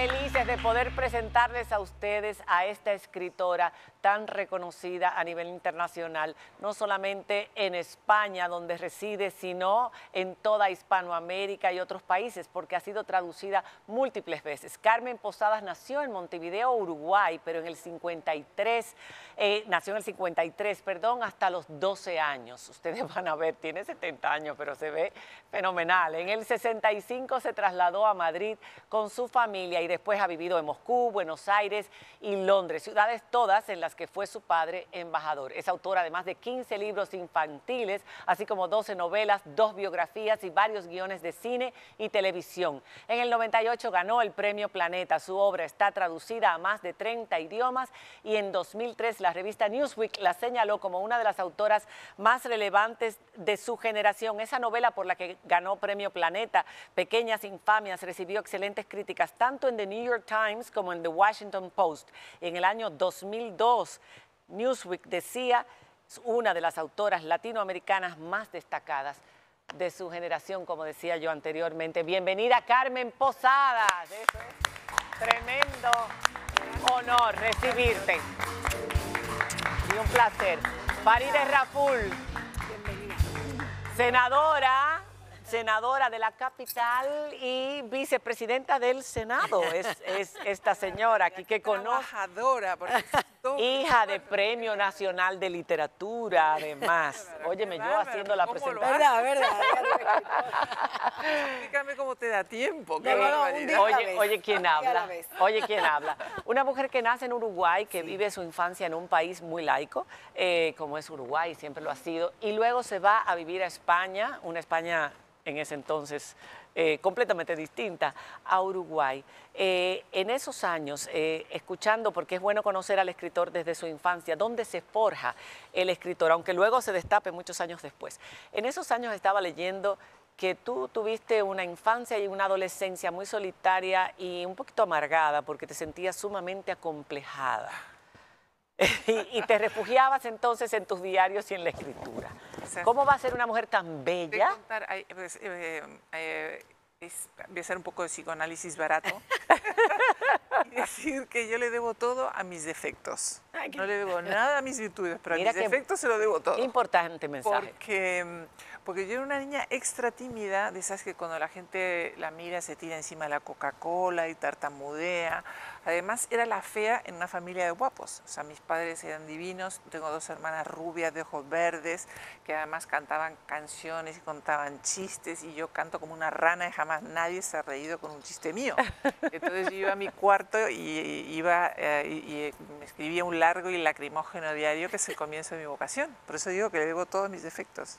felices de poder presentarles a ustedes a esta escritora tan reconocida a nivel internacional, no solamente en España, donde reside, sino en toda Hispanoamérica y otros países, porque ha sido traducida múltiples veces. Carmen Posadas nació en Montevideo, Uruguay, pero en el 53, nació en el 53, perdón, hasta los 12 años. Ustedes van a ver, tiene 70 años, pero se ve fenomenal. En el 65 se trasladó a Madrid con su familia y después ha vivido en Moscú, Buenos Aires y Londres, ciudades todas en las que fue su padre embajador. Es autora de más de 15 libros infantiles, así como 12 novelas, 2 biografías y varios guiones de cine y televisión. En el 98 ganó el Premio Planeta. Su obra está traducida a más de 30 idiomas y en 2003 la revista Newsweek la señaló como una de las autoras más relevantes de su generación. Esa novela por la que ganó Premio Planeta, Pequeñas Infamias, recibió excelentes críticas tanto en The New York Times como en The Washington Post. En el año 2002, Newsweek decía, es una de las autoras latinoamericanas más destacadas de su generación, como decía yo anteriormente. Bienvenida, Carmen Posadas. Eso es tremendo honor recibirte. Y un placer. Farideh Raful, senadora de la capital y vicepresidenta del Senado, es esta señora aquí que conozco. Hija de Premio Nacional de Literatura, además. Óyeme, yo haciendo la presentación. ¿Verdad? Explícame cómo te da tiempo. Oye, ¿quién habla? Oye, ¿quién habla? Una mujer que nace en Uruguay, que vive su infancia en un país muy laico, como es Uruguay, siempre lo ha sido, y luego se va a vivir a España, una España en ese entonces completamente distinta a Uruguay. En esos años, escuchando, porque es bueno conocer al escritor desde su infancia, dónde se forja el escritor, aunque luego se destape muchos años después. En esos años estaba leyendo que tú tuviste una infancia y una adolescencia muy solitaria y un poquito amargada porque te sentías sumamente acomplejada. Y te refugiabas entonces en tus diarios y en la escritura. ¿Cómo va a ser una mujer tan bella? Voy a hacer un poco de psicoanálisis barato y decir que yo le debo todo a mis defectos. No le debo nada a mis virtudes, pero a mis defectos se lo debo todo. Importante mensaje. Porque yo era una niña extra tímida, de esas que cuando la gente la mira se tira encima de la Coca-Cola y tartamudea. Además, era la fea en una familia de guapos. O sea, mis padres eran divinos. Tengo 2 hermanas rubias de ojos verdes que además cantaban canciones y contaban chistes. Y yo canto como una rana y jamás nadie se ha reído con un chiste mío. Entonces yo iba a mi cuarto y me escribía un largo y lacrimógeno diario que es el comienzo de mi vocación. Por eso digo que le debo todos mis defectos.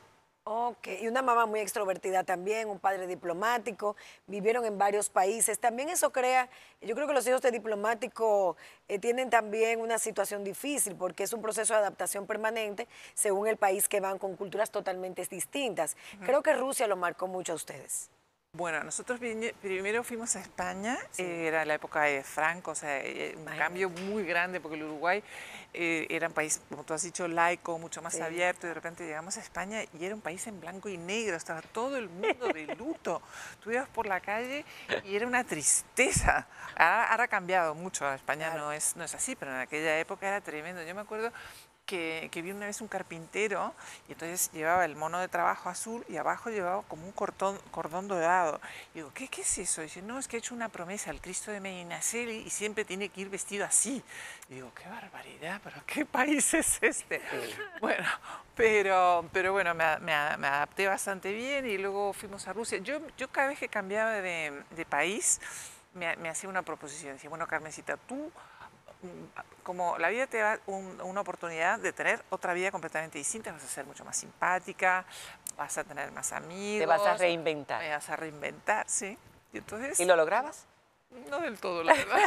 Ok, y una mamá muy extrovertida también, un padre diplomático, vivieron en varios países. También eso crea, yo creo que los hijos de diplomáticos tienen también una situación difícil porque es un proceso de adaptación permanente según el país que van, con culturas totalmente distintas. Creo que Rusia lo marcó mucho a ustedes. Bueno, nosotros primero fuimos a España, era la época de Franco, o sea, un cambio muy grande porque el Uruguay era un país, como tú has dicho, laico, mucho más abierto, y de repente llegamos a España y era un país en blanco y negro, estaba todo el mundo de luto. Tú ibas por la calle y era una tristeza. Ahora ha cambiado mucho, España no es así, pero en aquella época era tremendo. Yo me acuerdo que vi una vez un carpintero y entonces llevaba el mono de trabajo azul y abajo llevaba como un cordón dorado. Y digo, ¿qué es eso? Y dice, no, es que ha hecho una promesa al Cristo de Medinaceli y siempre tiene que ir vestido así. Y digo, qué barbaridad, pero ¿qué país es este? Bueno, pero bueno, me adapté bastante bien y luego fuimos a Rusia. Yo cada vez que cambiaba de país me hacía una proposición. Decía, bueno, Carmencita, tú, como la vida te da una oportunidad de tener otra vida completamente distinta, vas a ser mucho más simpática, vas a tener más amigos. Te vas a reinventar. Me vas a reinventar, sí. Y entonces, ¿y lo lograbas? No del todo, la verdad.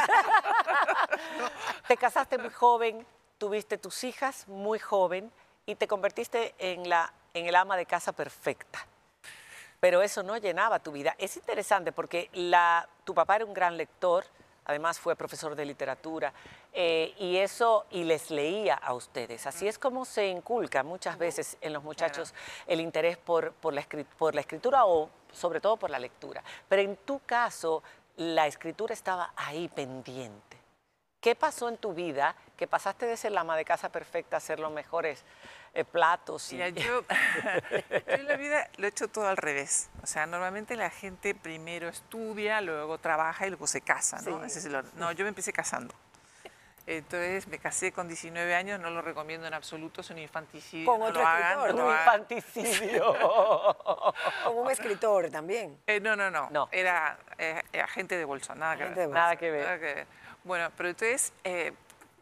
No. Te casaste muy joven, tuviste tus hijas muy joven y te convertiste en el ama de casa perfecta. Pero eso no llenaba tu vida. Es interesante porque tu papá era un gran lector, además fue profesor de literatura, y les leía a ustedes. Así es como se inculca muchas veces en los muchachos el interés por la escritura o sobre todo por la lectura. Pero en tu caso, la escritura estaba ahí pendiente. ¿Qué pasó en tu vida que pasaste de ser la ama de casa perfecta a ser los mejores platos? Mira, yo en la vida lo he hecho todo al revés. O sea, normalmente la gente primero estudia, luego trabaja y luego se casa, ¿no? Sí. Ese es el orden. No, yo me empecé casando. Entonces me casé con 19 años, no lo recomiendo en absoluto, es un infanticidio. Con no otro lo hagan, escritor, no ¿no? lo hagan. Infanticidio. Con un escritor también. No. Era agente de bolsa, nada que Agente de ver. bolsa. Nada que ver. Nada que ver. Bueno, pero entonces,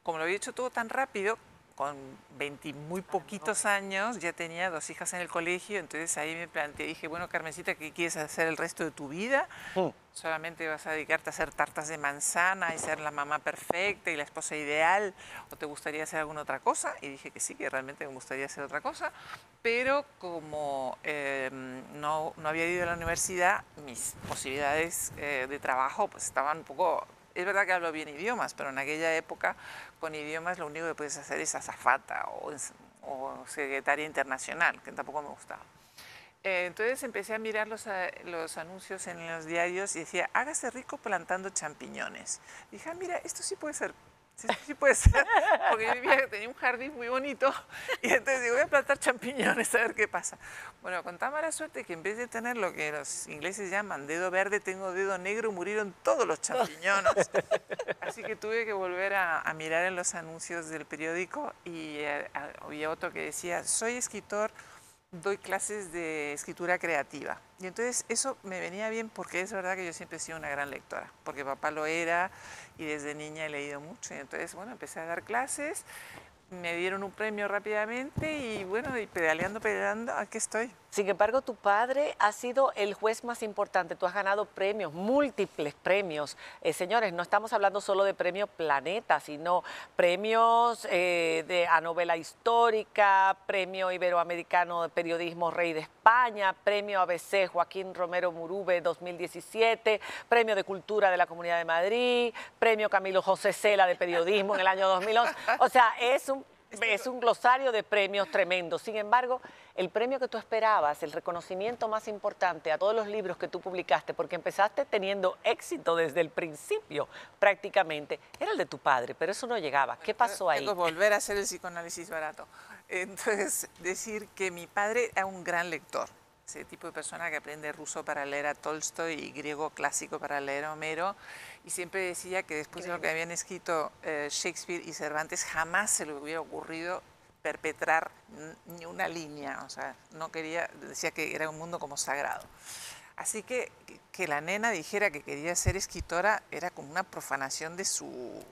como lo había hecho todo tan rápido, con 20 muy poquitos años, ya tenía 2 hijas en el colegio, entonces ahí me planteé, dije, bueno, Carmencita, ¿qué quieres hacer el resto de tu vida? ¿Solamente vas a dedicarte a hacer tartas de manzana y ser la mamá perfecta y la esposa ideal? ¿O te gustaría hacer alguna otra cosa? Y dije que sí, que realmente me gustaría hacer otra cosa, pero como no había ido a la universidad, mis posibilidades de trabajo pues estaban un poco... Es verdad que hablo bien idiomas, pero en aquella época con idiomas lo único que puedes hacer es azafata o secretaria internacional, que tampoco me gustaba. Entonces empecé a mirar los anuncios en los diarios y decía, hágase rico plantando champiñones. Dije, mira, esto sí puede ser. Esto sí puede ser, porque yo tenía un jardín muy bonito y entonces digo, voy a plantar champiñones a ver qué pasa. Bueno, con tan mala suerte que en vez de tener lo que los ingleses llaman dedo verde, tengo dedo negro, murieron todos los champiñones. Así que tuve que volver a mirar en los anuncios del periódico y había otro que decía, soy escritor, doy clases de escritura creativa. Y entonces eso me venía bien porque es verdad que yo siempre he sido una gran lectora, porque papá lo era y desde niña he leído mucho. Y entonces, bueno, empecé a dar clases, me dieron un premio rápidamente y bueno, y pedaleando, aquí estoy. Sin embargo, tu padre ha sido el juez más importante. Tú has ganado premios, múltiples premios. Señores, no estamos hablando solo de premio Planeta, sino premios a novela histórica, premio iberoamericano de periodismo Rey de España, premio ABC Joaquín Romero Murube 2017, premio de Cultura de la Comunidad de Madrid, premio Camilo José Cela de periodismo en el año 2011. O sea, es un glosario de premios tremendo. Sin embargo, el premio que tú esperabas, el reconocimiento más importante a todos los libros que tú publicaste, porque empezaste teniendo éxito desde el principio prácticamente, era el de tu padre, pero eso no llegaba. ¿Qué pasó ahí? Tengo que volver a hacer el psicoanálisis barato. Entonces, decir que mi padre era un gran lector. Ese tipo de persona que aprende ruso para leer a Tolstoy y griego clásico para leer a Homero. Y siempre decía que después de lo que habían escrito Shakespeare y Cervantes, jamás se le hubiera ocurrido perpetrar ni una línea. O sea, no quería, decía que era un mundo como sagrado. Así que la nena dijera que quería ser escritora era como una profanación de su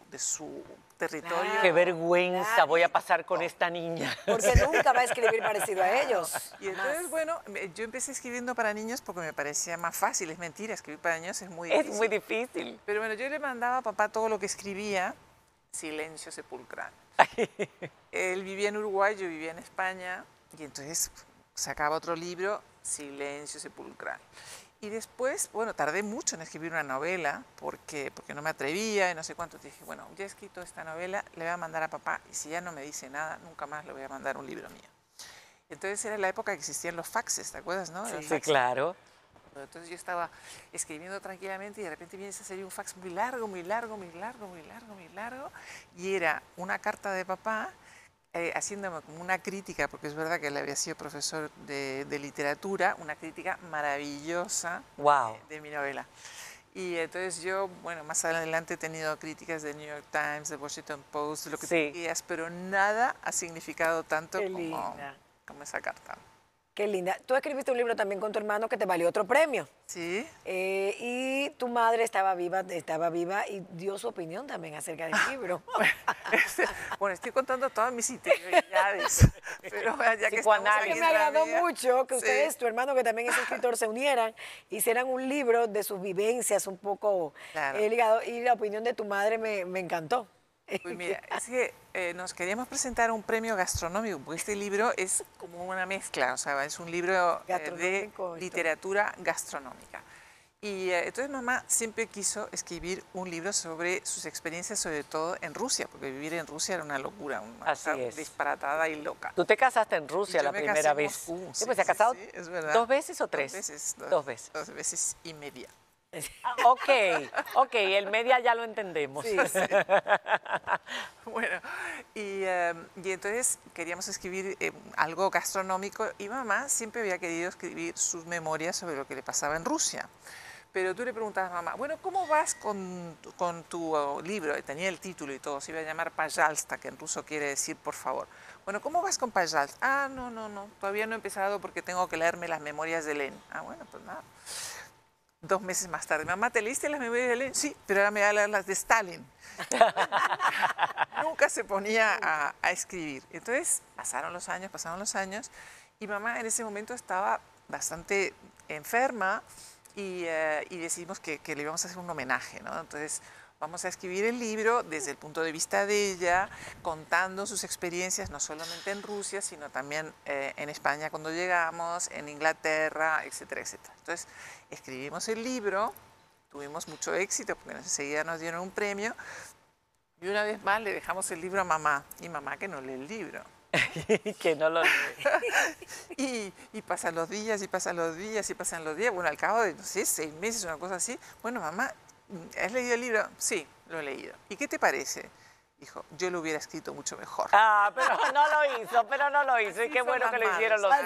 territorio. ¡Qué vergüenza voy a pasar con esta niña! Porque nunca va a escribir parecido a ellos. Y entonces, bueno, yo empecé escribiendo para niños porque me parecía más fácil. Es mentira, escribir para niños es muy difícil. Es muy difícil. Pero bueno, yo le mandaba a papá todo lo que escribía, silencio sepulcral. Él vivía en Uruguay, yo vivía en España, y entonces sacaba otro libro, silencio sepulcral. Y después, bueno, tardé mucho en escribir una novela porque no me atrevía y no sé cuánto. Dije, bueno, ya he escrito esta novela, le voy a mandar a papá y si ya no me dice nada, nunca más le voy a mandar un libro mío. Entonces era la época que existían los faxes, ¿te acuerdas, no? Sí, claro. Entonces yo estaba escribiendo tranquilamente y de repente viene a salir un fax muy largo, y era una carta de papá haciéndome como una crítica, porque es verdad que él había sido profesor de literatura, una crítica maravillosa de mi novela. Y entonces yo, bueno, más adelante he tenido críticas de New York Times, de Washington Post, lo que tú quieras, pero nada ha significado tanto como esa carta. Qué linda. Tú escribiste un libro también con tu hermano que te valió otro premio. Sí. Y tu madre estaba viva y dio su opinión también acerca del libro. Bueno, estoy contando todas mis interioridades. Pero ya que estamos aquí me agradó mucho que ustedes, sí, tu hermano que también es escritor, se unieran, hicieran un libro de sus vivencias un poco ligado. Y la opinión de tu madre me encantó. Pues mira, es que nos queríamos presentar un premio gastronómico, porque este libro es como una mezcla, o sea, es un libro de literatura gastronómica. Y entonces mamá siempre quiso escribir un libro sobre sus experiencias, sobre todo en Rusia, porque vivir en Rusia era una locura, una cosa disparatada y loca. Tú te casaste en Rusia la primera vez. Moscú, ¿Se ha casado es verdad. 2 veces o 3? 2 veces. 2 veces. 2 veces y media. Ok, el media ya lo entendemos. Sí, sí. Bueno, y entonces queríamos escribir algo gastronómico y mamá siempre había querido escribir sus memorias sobre lo que le pasaba en Rusia. Pero tú le preguntabas a mamá, bueno, ¿cómo vas con tu libro? Tenía el título y todo, se iba a llamar Pajalsta, que en ruso quiere decir por favor. Bueno, ¿cómo vas con Pajalsta? Ah, no, todavía no he empezado porque tengo que leerme las memorias de Lenin. Ah, bueno, pues nada. 2 meses más tarde, mamá, ¿te leíste las memorias de Lenin? Sí, pero ahora me voy a leer las de Stalin. Nunca se ponía a escribir. Entonces, pasaron los años, y mamá en ese momento estaba bastante enferma y decidimos que le íbamos a hacer un homenaje, ¿no? Entonces, vamos a escribir el libro desde el punto de vista de ella, contando sus experiencias, no solamente en Rusia, sino también en España cuando llegamos, en Inglaterra, etcétera, etcétera. Entonces, escribimos el libro, tuvimos mucho éxito, porque enseguida nos dieron un premio, y una vez más le dejamos el libro a mamá, y mamá que no lee el libro. Que no lo lee. Y pasan los días, y pasan los días, y pasan los días. Bueno, al cabo de, no sé, 6 meses, una cosa así. Bueno, mamá, ¿has leído el libro? Sí, lo he leído. ¿Y qué te parece? Dijo, yo lo hubiera escrito mucho mejor. Ah, pero no lo hizo. Y qué bueno que lo hicieron los dos.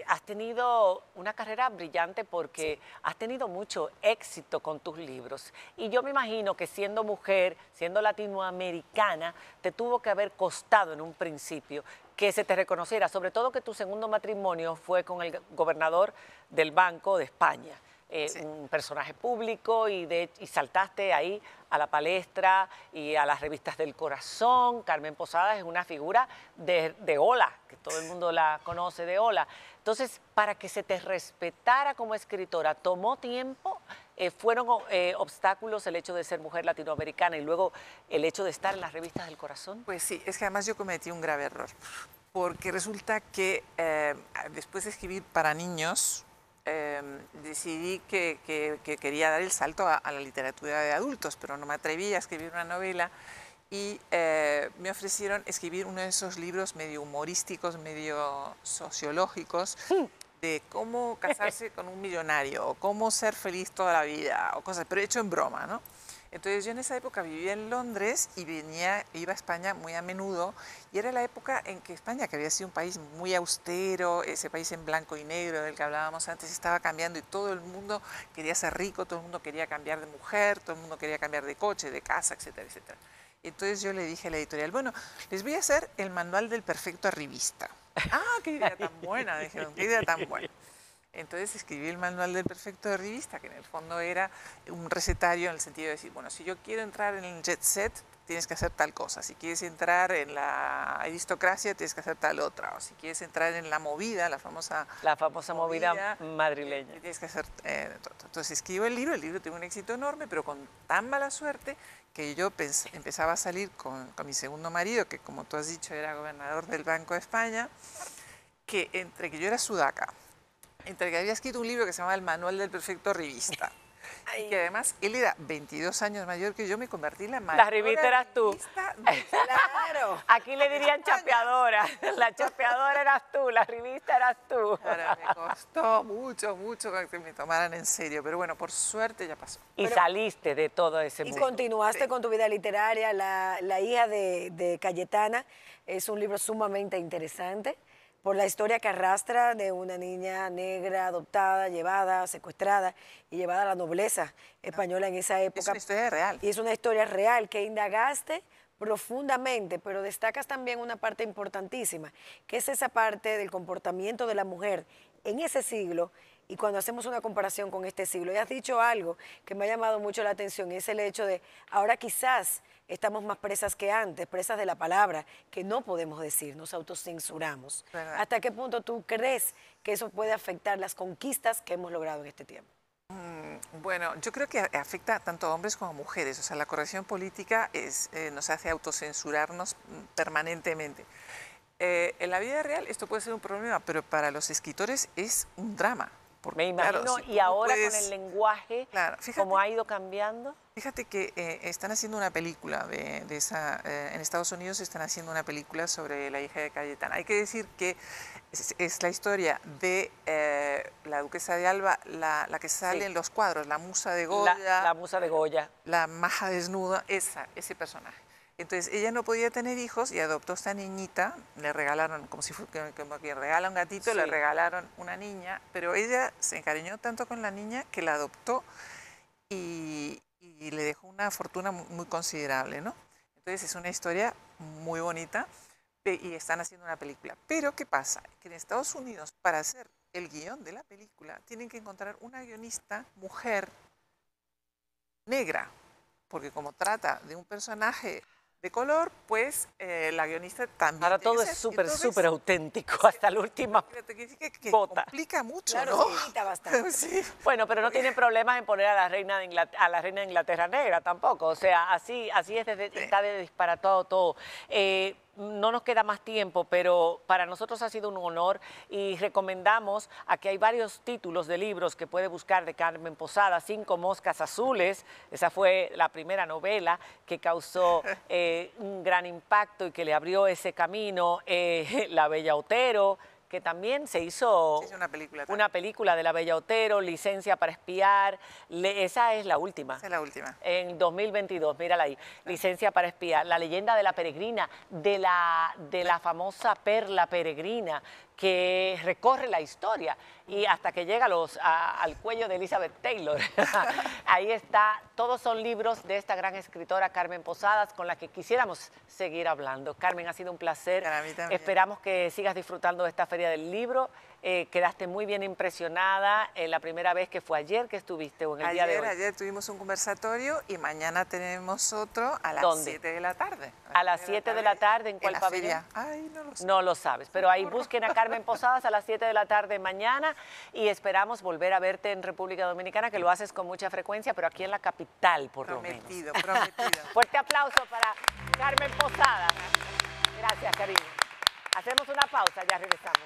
Has tenido una carrera brillante porque has tenido mucho éxito con tus libros. Y yo me imagino que siendo mujer, siendo latinoamericana, te tuvo que haber costado en un principio que se te reconociera, sobre todo que tu segundo matrimonio fue con el gobernador del Banco de España. Sí. Un personaje público y saltaste ahí a la palestra y a las revistas del corazón. Carmen Posadas es una figura de Hola, que todo el mundo la conoce de Hola. Entonces, para que se te respetara como escritora, ¿tomó tiempo? ¿Fueron obstáculos el hecho de ser mujer latinoamericana y luego el hecho de estar en las revistas del corazón? Pues sí, es que además yo cometí un grave error, porque resulta que después de escribir para niños, decidí que quería dar el salto a la literatura de adultos, pero no me atreví a escribir una novela y me ofrecieron escribir uno de esos libros medio humorísticos, medio sociológicos, de cómo casarse con un millonario o cómo ser feliz toda la vida, o cosas, pero hecho en broma, ¿no? Entonces yo en esa época vivía en Londres y iba a España muy a menudo, y era la época en que España, que había sido un país muy austero, ese país en blanco y negro del que hablábamos antes, estaba cambiando y todo el mundo quería ser rico, todo el mundo quería cambiar de mujer, todo el mundo quería cambiar de coche, de casa, etcétera, etcétera. Entonces yo le dije a la editorial, bueno, les voy a hacer el manual del perfecto arribista. Ah, qué idea tan buena, dijeron, qué idea tan buena. Entonces escribí el manual del perfecto arribista, que en el fondo era un recetario en el sentido de decir, bueno, si yo quiero entrar en el jet set, tienes que hacer tal cosa. Si quieres entrar en la aristocracia, tienes que hacer tal otra. O si quieres entrar en la movida, la famosa movida madrileña. Tienes que hacer entonces escribo el libro tiene un éxito enorme, pero con tan mala suerte que yo empezaba a salir con mi segundo marido, que como tú has dicho era gobernador del Banco de España, que entre que yo era sudaca, entre que había escrito un libro que se llamaba El Manual del Perfecto Arribista, y que además él era 22 años mayor que yo, me convertí en la mayor. La arribista eras tú. Claro. Aquí le dirían chapeadora. La chapeadora eras tú, la arribista eras tú. Claro, me costó mucho que me tomaran en serio, pero bueno, por suerte ya pasó. Y saliste de todo ese mundo. Y continuaste con tu vida literaria. La hija de Cayetana es un libro sumamente interesante, por la historia que arrastra de una niña negra adoptada, llevada, secuestrada y llevada a la nobleza española en esa época. Es una historia real. Y es una historia real que indagaste profundamente, pero destacas también una parte importantísima, que es esa parte del comportamiento de la mujer en ese siglo y cuando hacemos una comparación con este siglo. Y has dicho algo que me ha llamado mucho la atención, y es el hecho de ahora quizás estamos más presas que antes, presas de la palabra, que no podemos decir, nos autocensuramos. ¿Verdad? ¿Hasta qué punto tú crees que eso puede afectar las conquistas que hemos logrado en este tiempo? Bueno, yo creo que afecta tanto a hombres como a mujeres. O sea, la corrección política nos hace autocensurarnos permanentemente. En la vida real esto puede ser un problema, pero para los escritores es un drama. Porque, Me imagino, claro, y ahora con el lenguaje, claro, fíjate, ¿cómo ha ido cambiando? Fíjate que están haciendo una película de esa, en Estados Unidos están haciendo una película sobre la hija de Cayetana. Hay que decir que es la historia de la duquesa de Alba, la que sale en los cuadros, la musa de Goya. La musa de Goya. La maja desnuda, ese personaje. Entonces ella no podía tener hijos y adoptó a esta niñita, le regalaron, como si fuera como que regala un gatito, le regalaron una niña, pero ella se encariñó tanto con la niña que la adoptó y le dejó una fortuna muy considerable, ¿no? Entonces es una historia muy bonita y están haciendo una película. Pero ¿qué pasa? Que en Estados Unidos, para hacer el guión de la película, tienen que encontrar una guionista mujer negra, porque como trata de un personaje de color, pues la guionista también... Ahora todo es súper auténtico, hasta la última que gota. complica mucho, Claro, ¿no? sí, quita bastante. Sí. Bueno, pero no tienen problemas en poner a la reina de Inglaterra negra tampoco. O sea, así es está de disparatado todo. No nos queda más tiempo, pero para nosotros ha sido un honor y recomendamos, aquí hay varios títulos de libros que puede buscar de Carmen Posada, 5 moscas azules, esa fue la primera novela que causó un gran impacto y que le abrió ese camino, La Bella Otero, que también se hizo una película de La Bella Otero, Licencia para espiar, esa es la última. Esa es la última. En 2022, mírala ahí, Licencia para espiar, La leyenda de la peregrina, de la famosa perla peregrina, que recorre la historia y hasta que llega al cuello de Elizabeth Taylor. Ahí está, todos son libros de esta gran escritora Carmen Posadas con la que quisiéramos seguir hablando. Carmen, ha sido un placer. Para mí también. Esperamos que sigas disfrutando de esta Feria del Libro. Quedaste muy bien impresionada la primera vez que fue ayer que estuviste o en el día de hoy. Ayer tuvimos un conversatorio y mañana tenemos otro a las 7 de la tarde. A las 7 de la tarde, ¿en cuál pabellón? Ay, no lo sé. No lo sabes, pero ahí busquen a Carmen Posadas a las 7 de la tarde mañana y esperamos volver a verte en República Dominicana, que lo haces con mucha frecuencia, pero aquí en la capital por lo menos. Prometido. Fuerte aplauso para Carmen Posadas. Gracias, cariño. Hacemos una pausa, ya regresamos.